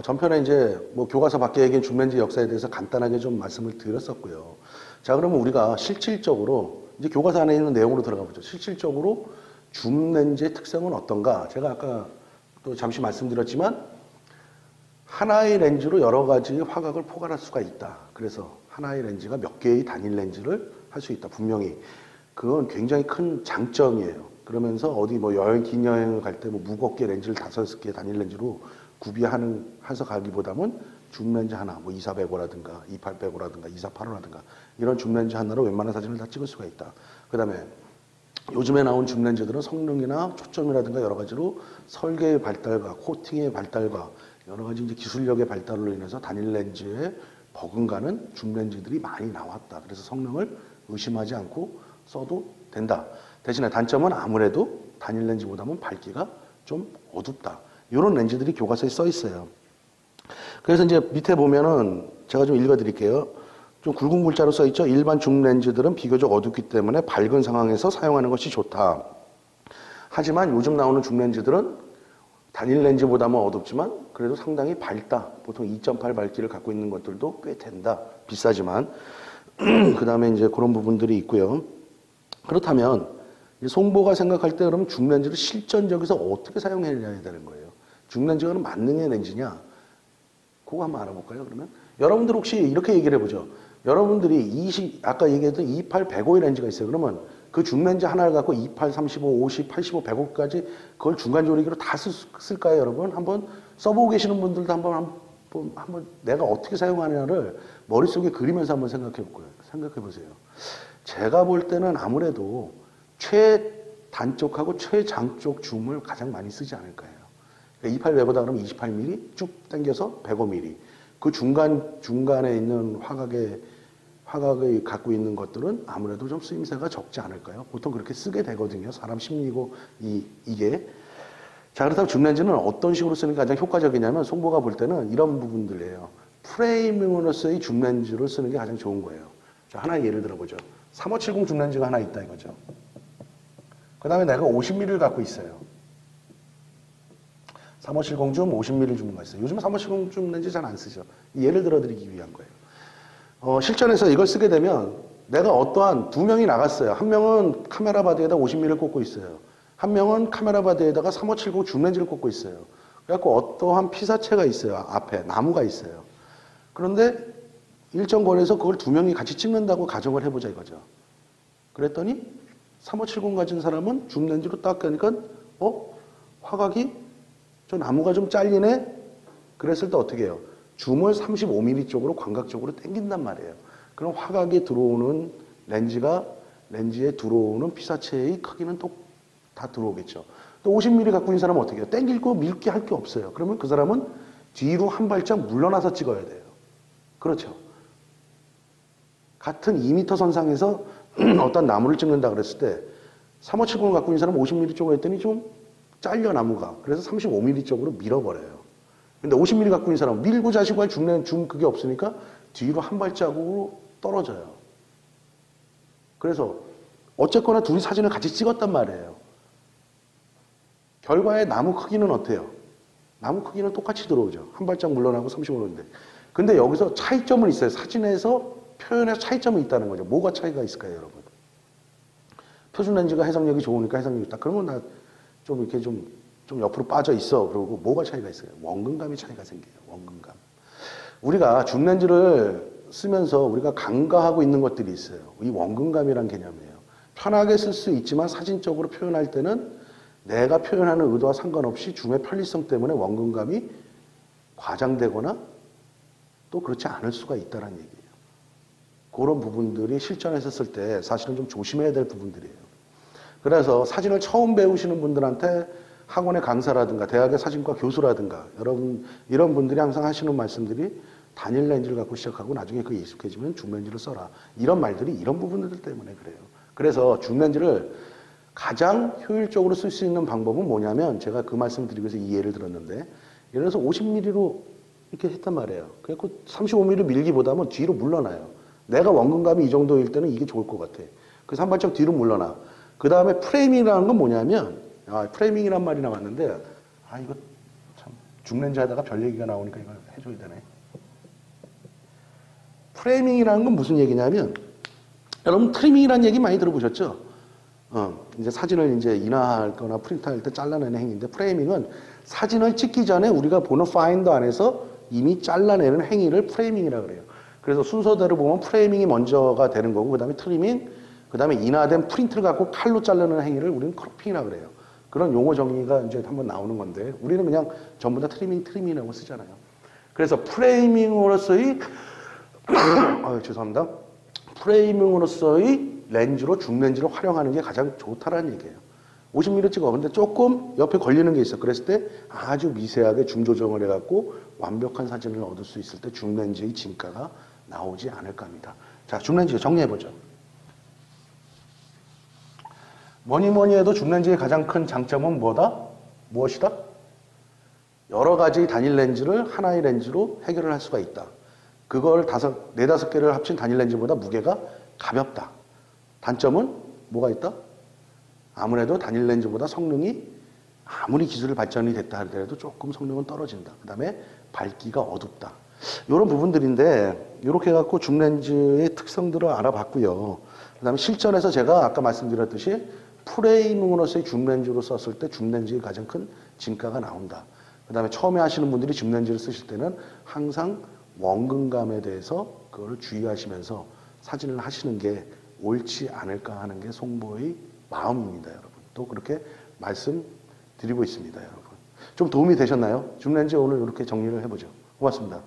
전편에 이제 뭐 교과서 밖에 얘기한 줌렌즈 역사에 대해서 간단하게 좀 말씀을 드렸었고요. 자, 그러면 우리가 실질적으로 이제 교과서 안에 있는 내용으로 들어가 보죠. 실질적으로 줌렌즈의 특성은 어떤가? 제가 아까 또 잠시 말씀드렸지만 하나의 렌즈로 여러 가지 화각을 포괄할 수가 있다. 그래서 하나의 렌즈가 몇 개의 단일 렌즈를 할 수 있다. 분명히 그건 굉장히 큰 장점이에요. 그러면서 어디 뭐 긴 여행을 갈 때 뭐 무겁게 렌즈를 5개 단일 렌즈로 해서 가기보다는 줌렌즈 하나, 뭐 2400호라든가 2800호라든가 2485라든가 이런 줌렌즈 하나로 웬만한 사진을 다 찍을 수가 있다. 그 다음에 요즘에 나온 줌렌즈들은 성능이나 초점이라든가 여러 가지로 설계의 발달과 코팅의 발달과 여러 가지 이제 기술력의 발달로 인해서 단일 렌즈에 버금가는 줌렌즈들이 많이 나왔다. 그래서 성능을 의심하지 않고 써도 된다. 대신에 단점은 아무래도 단일 렌즈보다는 밝기가 좀 어둡다. 이런 렌즈들이 교과서에 써 있어요. 그래서 이제 밑에 보면은 제가 좀 읽어 드릴게요. 좀 굵은 글자로 써 있죠. 일반 줌 렌즈들은 비교적 어둡기 때문에 밝은 상황에서 사용하는 것이 좋다. 하지만 요즘 나오는 줌 렌즈들은 단일 렌즈보다는 어둡지만 그래도 상당히 밝다. 보통 2.8 밝기를 갖고 있는 것들도 꽤 된다. 비싸지만. 그 다음에 이제 그런 부분들이 있고요. 그렇다면 송보가 생각할 때 그러면 줌 렌즈를 실전적에서 어떻게 사용해야 되는 거예요? 줌 렌즈가 만능의 렌즈냐? 그거 한번 알아볼까요? 그러면 여러분들 혹시 이렇게 얘기를 해보죠. 여러분들이 아까 얘기했던 28, 105의 렌즈가 있어요. 그러면 그 줌 렌즈 하나를 갖고 28, 35, 50, 85, 105까지 그걸 중간 조리기로 다 쓸까요, 여러분? 한번 써보고 계시는 분들도 한번 내가 어떻게 사용하느냐를 머릿속에 그리면서 한번 생각해 보세요. 제가 볼 때는 아무래도 최단쪽하고 최장쪽 줌을 가장 많이 쓰지 않을까요? 28, 105다 그러면 28mm 쭉 당겨서 105mm. 그 중간에 있는 화각이 갖고 있는 것들은 아무래도 좀 쓰임새가 적지 않을까요? 보통 그렇게 쓰게 되거든요. 사람 심리고, 이게. 자, 그렇다면 줌 렌즈는 어떤 식으로 쓰는 게 가장 효과적이냐면, 송보가 볼 때는 이런 부분들이에요. 프레임으로서의 줌 렌즈를 쓰는 게 가장 좋은 거예요. 자, 하나 예를 들어보죠. 3570 줌 렌즈가 하나 있다 이거죠. 그 다음에 내가 50mm를 갖고 있어요. 3570 줌, 50mm 줌가 있어요. 요즘은 3570 줌 렌즈 잘 안 쓰죠. 예를 들어드리기 위한 거예요. 실전에서 이걸 쓰게 되면 내가 어떠한 두 명이 나갔어요. 한 명은 카메라 바디에다 50mm를 꽂고 있어요. 한 명은 카메라 바디에다가 3570 줌 렌즈를 꽂고 있어요. 그래갖고 어떠한 피사체가 있어요. 앞에 나무가 있어요. 그런데 일정 거리에서 그걸 두 명이 같이 찍는다고 가정을 해보자 이거죠. 그랬더니 3570 가진 사람은 줌 렌즈로 딱 가니까 화각이 저 나무가 좀 잘리네? 그랬을 때 어떻게 해요? 줌을 35mm 쪽으로 광각적으로 당긴단 말이에요. 그럼 화각이 들어오는 렌즈에 들어오는 피사체의 크기는 또 다 들어오겠죠. 또 50mm 갖고 있는 사람은 어떻게 해요? 당길고 밀게 할 게 없어요. 그러면 그 사람은 뒤로 한 발짝 물러나서 찍어야 돼요. 그렇죠. 같은 2m 선상에서 어떤 나무를 찍는다 그랬을 때 3570을 갖고 있는 사람은 50mm 쪽으로 했더니 좀 잘려 나무가. 그래서 35mm 쪽으로 밀어버려요. 근데 50mm 갖고 있는 사람은 밀고 자시고 할 줌 그게 없으니까 뒤로 한 발자국으로 떨어져요. 그래서 어쨌거나 둘이 사진을 같이 찍었단 말이에요. 결과의 나무 크기는 어때요? 나무 크기는 똑같이 들어오죠. 한 발짝 물러나고 35도인데. 근데 여기서 차이점은 있어요. 사진에서 표현에서 차이점이 있다는 거죠. 뭐가 차이가 있을까요, 여러분? 표준 렌즈가 해석력이 좋으니까 해석력이 있다. 그러면 나 좀 이렇게 좀 옆으로 빠져 있어. 그러고 뭐가 차이가 있어요? 원근감이 차이가 생겨요. 원근감. 우리가 줌 렌즈를 쓰면서 우리가 간과하고 있는 것들이 있어요. 이 원근감이란 개념이에요. 편하게 쓸 수 있지만 사진적으로 표현할 때는 내가 표현하는 의도와 상관없이 줌의 편리성 때문에 원근감이 과장되거나 또 그렇지 않을 수가 있다는 얘기예요. 그런 부분들이 실전에서 쓸 때 사실은 좀 조심해야 될 부분들이에요. 그래서 사진을 처음 배우시는 분들한테 학원의 강사라든가 대학의 사진과 교수라든가 여러분 이런 분들이 항상 하시는 말씀들이 단일 렌즈를 갖고 시작하고 나중에 그게 익숙해지면 줌 렌즈를 써라. 이런 말들이 이런 부분들 때문에 그래요. 그래서 줌 렌즈를 가장 효율적으로 쓸 수 있는 방법은 뭐냐면 제가 그 말씀을 드리기 위해서 이 예를 들었는데 예를 들어서 50mm로 이렇게 했단 말이에요. 그래서 35mm 밀기보다는 뒤로 물러나요. 내가 원근감이 이 정도일 때는 이게 좋을 것 같아. 그래서 한 발짝 뒤로 물러나. 그 다음에 프레이밍이라는 건 뭐냐면, 프레이밍이란 말이 나왔는데, 이거 참, 줌렌즈 하다가 별 얘기가 나오니까 이걸 해줘야 되네. 프레이밍이라는 건 무슨 얘기냐면, 여러분 트리밍이라는 얘기 많이 들어보셨죠? 이제 사진을 이제 인화할 거나 프린트할 때 잘라내는 행위인데, 프레이밍은 사진을 찍기 전에 우리가 보는 파인더 안에서 이미 잘라내는 행위를 프레이밍이라고 그래요. 그래서 순서대로 보면 프레이밍이 먼저가 되는 거고, 그 다음에 트리밍, 그 다음에 인화된 프린트를 갖고 칼로 자르는 행위를 우리는 크로핑이라고 그래요. 그런 용어 정의가 이제 한번 나오는 건데, 우리는 그냥 전부 다 트리밍이라고 쓰잖아요. 그래서 프레이밍으로서의 죄송합니다. 프레이밍으로서의 렌즈로 줌렌즈를 활용하는 게 가장 좋다라는 얘기예요. 50mm 찍어. 근데 조금 옆에 걸리는 게 있어. 그랬을 때 아주 미세하게 줌 조정을 해갖고 완벽한 사진을 얻을 수 있을 때 줌렌즈의 진가가 나오지 않을까 합니다. 자, 줌렌즈 정리해보죠. 뭐니 해도 줌렌즈의 가장 큰 장점은 뭐다? 무엇이다? 여러 가지 단일 렌즈를 하나의 렌즈로 해결을 할 수가 있다. 그걸 네다섯 개를 합친 단일 렌즈보다 무게가 가볍다. 단점은 뭐가 있다? 아무래도 단일 렌즈보다 성능이 아무리 기술이 발전이 됐다 하더라도 조금 성능은 떨어진다. 그 다음에 밝기가 어둡다. 이런 부분들인데, 이렇게 해갖고 줌렌즈의 특성들을 알아봤고요. 그 다음에 실전에서 제가 아까 말씀드렸듯이 프레이밍으로서의 줌렌즈로 썼을 때 줌렌즈의 가장 큰 진가가 나온다. 그 다음에 처음에 하시는 분들이 줌렌즈를 쓰실 때는 항상 원근감에 대해서 그거를 주의하시면서 사진을 하시는 게 옳지 않을까 하는 게 송보의 마음입니다, 여러분. 또 그렇게 말씀드리고 있습니다, 여러분. 좀 도움이 되셨나요? 줌렌즈 오늘 이렇게 정리를 해보죠. 고맙습니다.